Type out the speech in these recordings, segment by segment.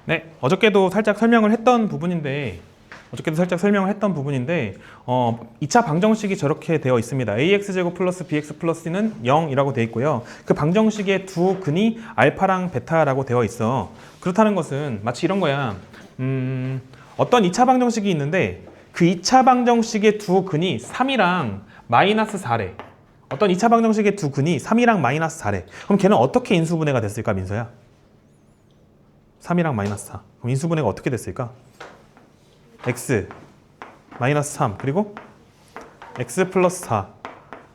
네, 어저께도 살짝 설명을 했던 부분인데 2차 방정식이 저렇게 되어 있습니다. ax제곱 플러스 bx 플러스 c는 0이라고 되어 있고요. 그 방정식의 두 근이 알파랑 베타라고 되어 있어. 그렇다는 것은 마치 이런 거야. 어떤 2차 방정식이 있는데 그 2차 방정식의 두 근이 3이랑 마이너스 4래. 어떤 2차 방정식의 두 근이 3이랑 마이너스 4래. 그럼 걔는 어떻게 인수분해가 됐을까, 민서야? 3이랑 마이너스 4. 그럼 인수분해가 어떻게 됐을까? x 마이너스 3 그리고 x 플러스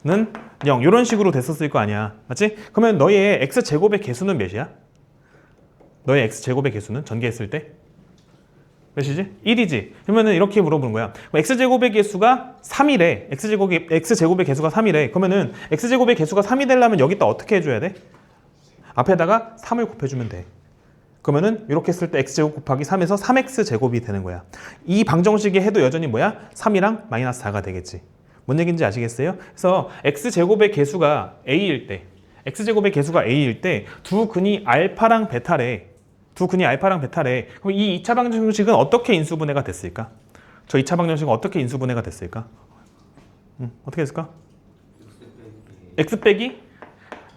4는 0 이런 식으로 됐었을 거 아니야. 맞지? 그러면 너의 x제곱의 개수는 몇이야? 너의 x제곱의 개수는 전개했을 때? 몇이지? 1이지. 그러면은 이렇게 물어보는 거야. x제곱의 개수가 3이래. x제곱의 개수가 3이래. 그러면은 x제곱의 개수가 3이 되려면 여기다 어떻게 해줘야 돼? 앞에다가 3을 곱해주면 돼. 그러면은 이렇게 했을 때 x제곱 곱하기 3에서 3x제곱이 되는 거야. 이 방정식에 해도 여전히 뭐야? 3이랑 마이너스 4가 되겠지. 뭔 얘기인지 아시겠어요? 그래서 x제곱의 개수가 a일 때 두 근이 알파랑 베타래. 그럼 이 2차 방정식은 어떻게 인수분해가 됐을까? 저 2차 방정식은 어떻게 인수분해가 됐을까? 어떻게 됐을까? x 빼기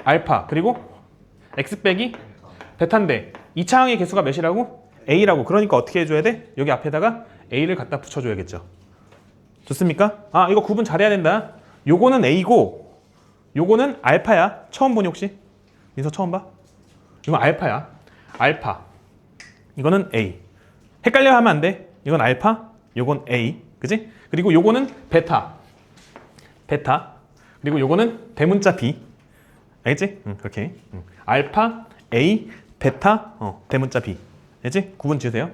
알파 그리고 x 빼기 베타인데 2차항의 개수가 몇이라고? a라고. 그러니까 어떻게 해줘야 돼? 여기 앞에다가 a를 갖다 붙여줘야겠죠. 좋습니까? 아, 이거 구분 잘해야 된다. 요거는 a고 요거는 알파야. 처음 보니 혹시? 민서 처음 봐? 이건 알파야. 알파. 이거는 a. 헷갈려 하면 안 돼. 이건 알파, 요건 a. 그지? 그리고 요거는 베타. 그리고 요거는 대문자 b. 알겠지? 그렇게. 알파, a, 베타, 대문자 b. 알지? 구분 지으세요.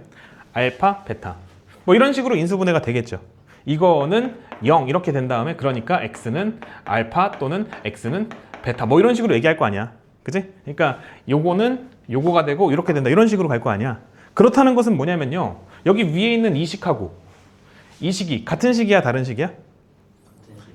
알파, 베타. 뭐 이런 식으로 인수분해가 되겠죠. 이거는 0 이렇게 된 다음에 그러니까 x는 알파 또는 x는 베타 뭐 이런 식으로 얘기할 거 아니야. 그지? 그러니까 요거는 요거가 되고 이렇게 된다. 이런 식으로 갈 거 아니야. 그렇다는 것은 뭐냐면요. 여기 위에 있는 이 식하고 이 식이 같은 식이야, 다른 식이야?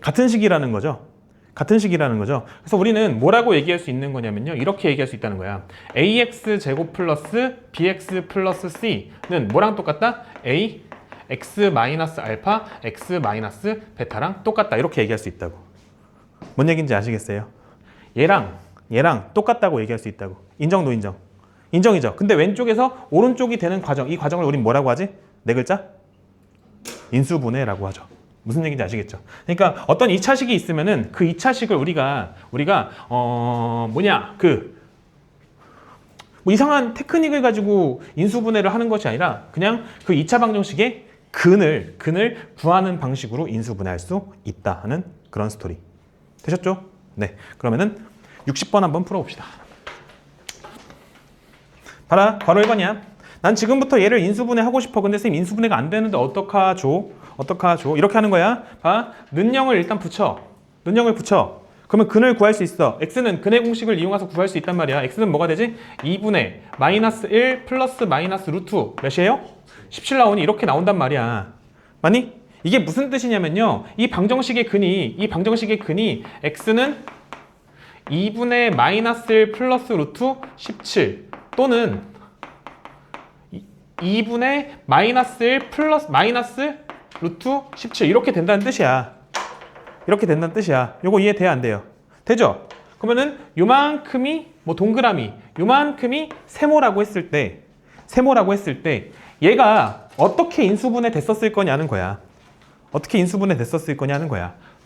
같은 식이라는 거죠. 그래서 우리는 뭐라고 얘기할 수 있는 거냐면요. 이렇게 얘기할 수 있다는 거야. ax 제곱 플러스 bx 플러스 c는 뭐랑 똑같다? a x 마이너스 알파 x 마이너스 베타랑 똑같다. 이렇게 얘기할 수 있다고. 뭔 얘기인지 아시겠어요? 얘랑 똑같다고 얘기할 수 있다고. 인정, 노인정? 인정이죠. 근데 왼쪽에서 오른쪽이 되는 과정, 이 과정을 우린 뭐라고 하지? 네 글자? 인수분해라고 하죠. 무슨 얘기인지 아시겠죠? 그러니까 어떤 2차식이 있으면은 그 2차식을 우리가 뭐 이상한 테크닉을 가지고 인수분해를 하는 것이 아니라 그냥 그 2차 방정식의 근을 구하는 방식으로 인수분해할 수 있다 하는 그런 스토리. 되셨죠? 네. 그러면은 60번 한번 풀어봅시다. 봐라. 바로 1번이야. 난 지금부터 얘를 인수분해하고 싶어. 근데 선생님 인수분해가 안 되는데 어떡하죠? 이렇게 하는 거야. 봐. 는영을 일단 붙여. 그러면 근을 구할 수 있어. x는 근의 공식을 이용해서 구할 수 있단 말이야. x는 뭐가 되지? 2분의 마이너스 1 플러스 마이너스 루트 몇이에요? 17 나오니 이렇게 나온단 말이야. 맞니? 이게 무슨 뜻이냐면요. 이 방정식의 근이 x는 2분의 마이너스 1 플러스 루트 17 또는 2분의 마이너스 1 플러스 마이너스 루트 17 이렇게 된다는 뜻이야. 요거 이해돼야 안 돼요? 되죠? 그러면은 요만큼이 뭐 동그라미 요만큼이 세모라고 했을 때 얘가 어떻게 인수분해 됐었을 거냐는 거야.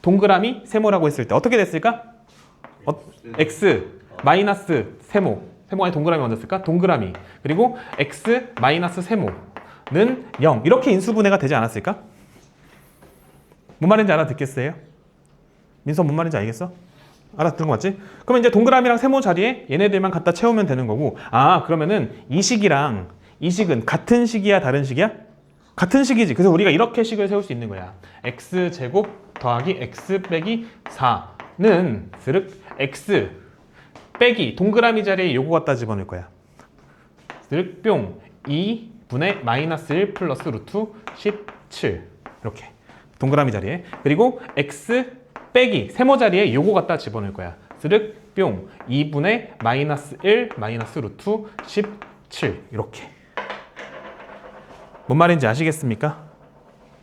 동그라미 세모라고 했을 때 어떻게 됐을까? x 마이너스 세모가 동그라미 만들었을까? 동그라미 그리고 x 마이너스 세모는 0 이렇게 인수분해가 되지 않았을까? 뭔 말인지 알아듣겠어요? 민서 뭔 말인지 알겠어? 알아듣는 거 맞지? 그러면 이제 동그라미랑 세모 자리에 얘네들만 갖다 채우면 되는 거고 그러면은 이 식이랑 이 식은 같은 식이야, 다른 식이야? 같은 식이지. 그래서 우리가 이렇게 식을 세울 수 있는 거야. x제곱 더하기 x 빼기 4는 스륵 x 빼기 동그라미 자리에 요거 갖다 집어넣을 거야. 스륵 뿅 2분의 마이너스 1 플러스 루트 17 이렇게 동그라미 자리에 그리고 x 빼기 세모 자리에 요거 갖다 집어넣을 거야. 스륵 뿅 2분의 마이너스 1 마이너스 루트 17 이렇게 뭔 말인지 아시겠습니까?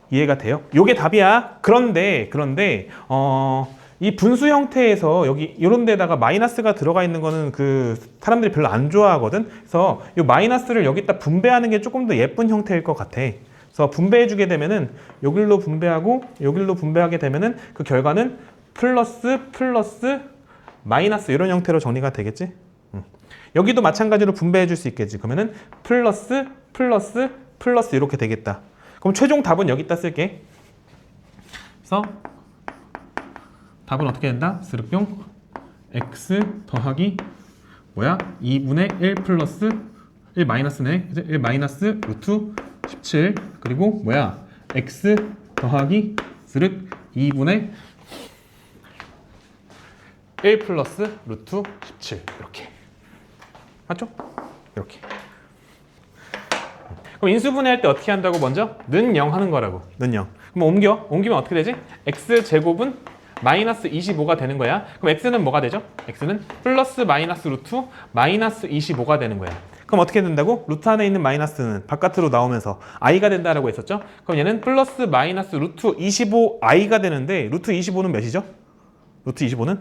이해가 돼요? 요게 답이야. 그런데 이 분수 형태에서 여기 이런 데다가 마이너스가 들어가 있는 거는 그 사람들이 별로 안 좋아하거든. 그래서 이 마이너스를 여기다 분배하는 게 조금 더 예쁜 형태일 것 같아. 그래서 분배해 주게 되면은 여길로 분배하고 여길로 분배하게 되면은 그 결과는 플러스 마이너스 이런 형태로 정리가 되겠지? 여기도 마찬가지로 분배해 줄 수 있겠지. 그러면은 플러스 이렇게 되겠다. 그럼 최종 답은 여기다 쓸게. 그래서 답은 어떻게 된다? 스르뿅 x 더하기 뭐야? 2분의 1 플러스 1 마이너스네. 1 마이너스 루트 17 그리고 뭐야? x 더하기 스륵 2분의 1 플러스 루트 17 이렇게 맞죠? 이렇게. 그럼 인수분해할 때 어떻게 한다고 먼저? 는 0 하는 거라고. 는 0. 그럼 옮기면 어떻게 되지? x제곱은 마이너스 25가 되는 거야. 그럼 x는 뭐가 되죠? x는 플러스 마이너스 루트 마이너스 25가 되는 거야. 그럼 어떻게 된다고? 루트 안에 있는 마이너스는 바깥으로 나오면서 i가 된다라고 했었죠? 그럼 얘는 플러스 마이너스 루트 25i가 되는데 루트 25는 몇이죠? 루트 25는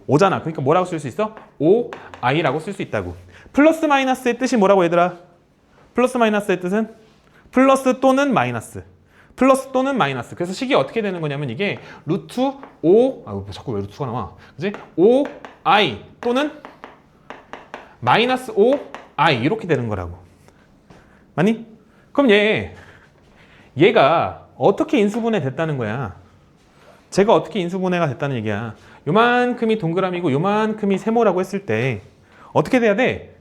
5잖아. 그러니까 뭐라고 쓸 수 있어? 5i라고 쓸 수 있다고. 플러스 마이너스의 뜻이 뭐라고 얘들아? 플러스 마이너스의 뜻은 플러스 또는 마이너스. 플러스 또는 마이너스. 그래서 식이 어떻게 되는 거냐면 이게 루트 5 자꾸 왜 루트가 나와? 그지? 5i 또는 마이너스 5i 이렇게 되는 거라고. 맞니? 그럼 얘가 어떻게 인수분해 됐다는 거야? 제가 어떻게 인수분해가 됐다는 얘기야. 요만큼이 동그라미고 요만큼이 세모라고 했을 때 어떻게 돼야 돼?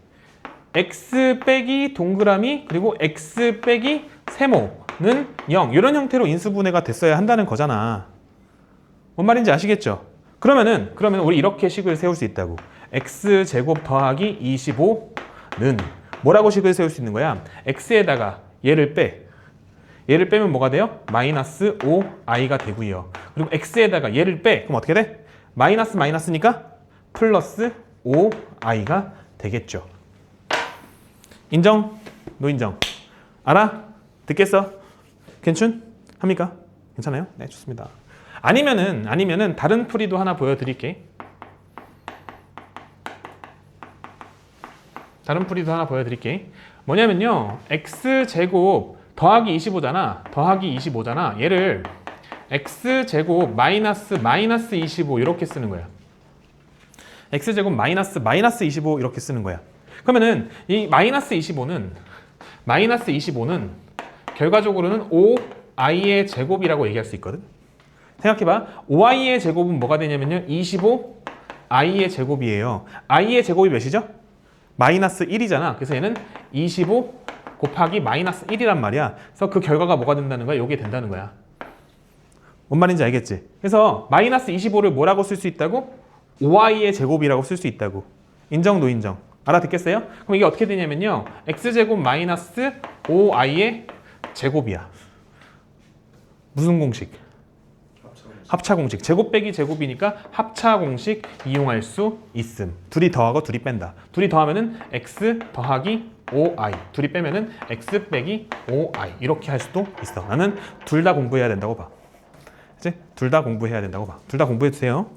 x 빼기 동그라미 그리고 x 빼기 세모는 0 이런 형태로 인수분해가 됐어야 한다는 거잖아. 뭔 말인지 아시겠죠? 그러면 우리 이렇게 식을 세울 수 있다고. x제곱 더하기 25는 뭐라고 식을 세울 수 있는 거야? x에다가 얘를 빼면 뭐가 돼요? 마이너스 5i가 되고요. 그리고 x에다가 얘를 빼. 그럼 어떻게 돼? 마이너스니까 플러스 5i가 되겠죠. 인정? 노인정? 알아? 듣겠어? 괜춘? 합니까? 괜찮아요? 네, 좋습니다. 아니면은 다른 풀이도 하나 보여드릴게. 뭐냐면요. x제곱 더하기 25잖아. 얘를 x제곱 마이너스 25 이렇게 쓰는 거야. x제곱 마이너스 25 이렇게 쓰는 거야. 그러면은 이 마이너스 25는 결과적으로는 5i의 제곱이라고 얘기할 수 있거든. 생각해봐. 5i의 제곱은 뭐가 되냐면요. 25i의 제곱이에요. i의 제곱이 몇이죠? 마이너스 1이잖아. 그래서 얘는 25 곱하기 마이너스 1이란 말이야. 그래서 그 결과가 뭐가 된다는 거야? 이게 된다는 거야. 뭔 말인지 알겠지? 그래서 마이너스 25를 뭐라고 쓸 수 있다고? 5i의 제곱이라고 쓸 수 있다고. 인정, 노인정? 알아듣겠어요? 그럼 이게 어떻게 되냐면요. x제곱 마이너스 5i의 제곱이야. 무슨 공식? 합차공식. 제곱 빼기 제곱이니까 합차공식 이용할 수 있음. 둘이 더하고 둘이 뺀다. 둘이 더하면은 x 더하기 5i. 둘이 빼면은 x 빼기 5i. 이렇게 할 수도 있어. 나는 둘 다 공부해야 된다고 봐. 그치? 둘 다 공부해야 된다고 봐. 둘 다 공부해주세요.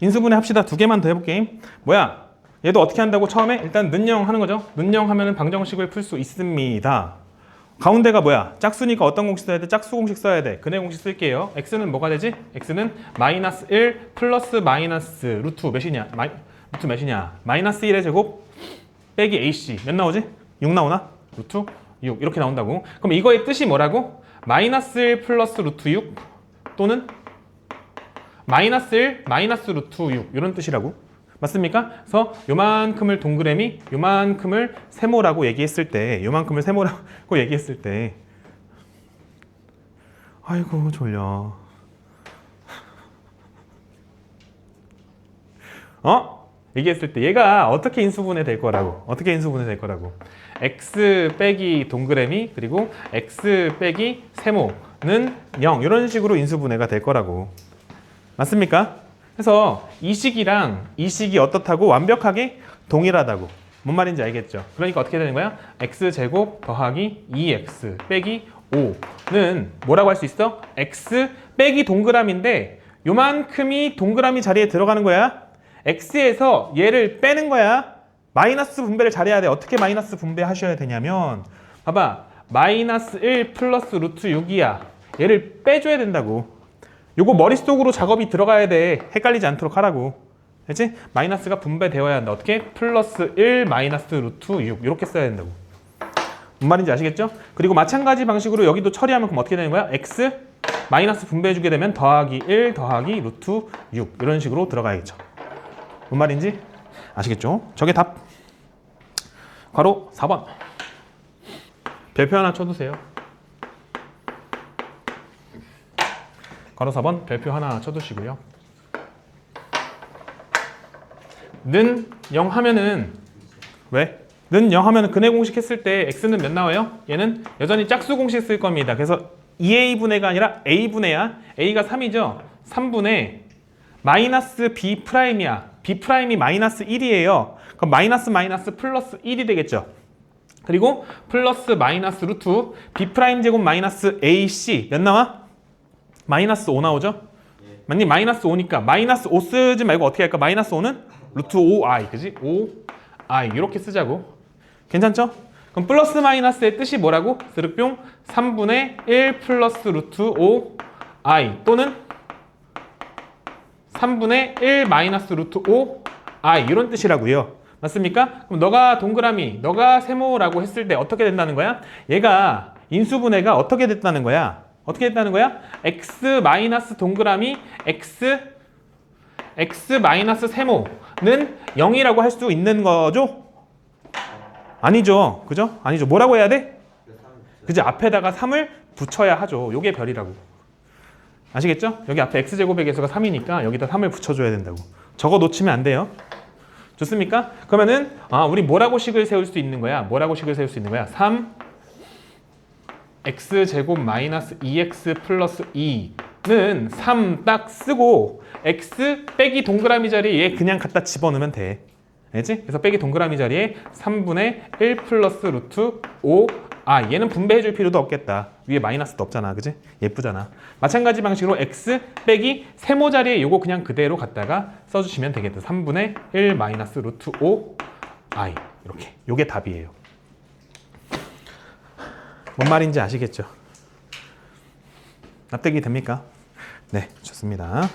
인수분해 합시다. 두 개만 더 해볼게. 뭐야? 얘도 어떻게 한다고? 처음에 일단 는영 하는 거죠. 는영 하면은 방정식을 풀 수 있습니다. 가운데가 뭐야? 짝수니까 어떤 공식 써야 돼? 짝수 공식 써야 돼. 근해 공식 쓸게요. x는 뭐가 되지? x는 마이너스 1 플러스 마이너스 루트 몇이냐? 루트 몇이냐? 마이너스 1의 제곱 빼기 ac 몇 나오지? 6 나오나? 루트 6 이렇게 나온다고. 그럼 이거의 뜻이 뭐라고? 마이너스 1 플러스 루트 6 또는 마이너스 1 마이너스 루트 6 이런 뜻이라고. 맞습니까? 그래서 요만큼을 동그라미, 요만큼을 세모라고 얘기했을 때 아이고 졸려. 얘기했을 때 얘가 어떻게 인수분해 될 거라고. x 빼기 동그라미 그리고 x 빼기 세모는 0 이런 식으로 인수분해가 될 거라고. 맞습니까? 그래서 이 식이 어떻다고? 완벽하게 동일하다고. 뭔 말인지 알겠죠? 그러니까 어떻게 되는 거야? x제곱 더하기 2x 빼기 5는 뭐라고 할 수 있어? x 빼기 동그라미인데 요만큼이 동그라미 자리에 들어가는 거야. x에서 얘를 빼는 거야. 마이너스 분배를 잘해야 돼. 어떻게 마이너스 분배하셔야 되냐면 봐봐. 마이너스 1 플러스 루트 6이야. 얘를 빼줘야 된다고. 요거 머릿속으로 작업이 들어가야 돼. 헷갈리지 않도록 하라고. 알지? 마이너스가 분배되어야 한다. 어떻게? 플러스 1 마이너스 루트 6 이렇게 써야 된다고. 뭔 말인지 아시겠죠? 그리고 마찬가지 방식으로 여기도 처리하면 그럼 어떻게 되는 거야? x 마이너스 분배해주게 되면 더하기 1 더하기 루트 6 이런 식으로 들어가야겠죠. 뭔 말인지 아시겠죠? 저게 답. 괄호 4번. 별표 하나 쳐두세요. 괄호 4번 별표 하나 쳐두시고요. 는 0 하면은 왜? 는 0 하면은 근해 공식 했을 때 x는 몇 나와요? 얘는 여전히 짝수 공식 쓸 겁니다. 그래서 2a분의가 아니라 a분의야. a가 3이죠? 3분의 마이너스 b 프라임이야. b 프라임이 마이너스 1이에요. 그럼 마이너스 마이너스 플러스 1이 되겠죠. 그리고 플러스 마이너스 루트 b 프라임 제곱 마이너스 ac 몇 나와? 마이너스 5 나오죠? 맞니? 마이너스 5니까 마이너스 5 쓰지 말고 어떻게 할까? 마이너스 5는 루트 5i 그지? 5i 이렇게 쓰자고. 괜찮죠? 그럼 플러스 마이너스의 뜻이 뭐라고? 스륵뿅 3분의 1 플러스 루트 5i 또는 3분의 1 마이너스 루트 5i 이런 뜻이라고요. 맞습니까? 그럼 너가 동그라미, 너가 세모라고 했을 때 어떻게 된다는 거야? 얘가 인수분해가 어떻게 됐다는 거야? 어떻게 됐다는 거야? x 마이너스 동그라미 x 마이너스 세모는 0이라고 할 수 있는 거죠? 아니죠. 그죠? 아니죠. 뭐라고 해야 돼? 그지? 앞에다가 3을 붙여야 하죠. 요게 별이라고. 아시겠죠? 여기 앞에 x제곱의 개수가 3이니까 여기다 3을 붙여줘야 된다고. 저거 놓치면 안 돼요. 좋습니까? 그러면은 우리 뭐라고 식을 세울 수 있는 거야? 뭐라고 식을 세울 수 있는 거야? 3 x제곱 마이너스 2x 플러스 2는 3 딱 쓰고 x 빼기 동그라미 자리에 그냥 갖다 집어넣으면 돼. 알지? 그래서 빼기 동그라미 자리에 3분의 1 플러스 루트 5 얘는 분배해줄 필요도 없겠다. 위에 마이너스도 없잖아. 그지? 예쁘잖아. 마찬가지 방식으로 x 빼기 세모 자리에 요거 그냥 그대로 갖다가 써주시면 되겠다. 3분의 1 마이너스 루트 5i 이렇게. 요게 답이에요. 뭔 말인지 아시겠죠? 납득이 됩니까? 네, 좋습니다.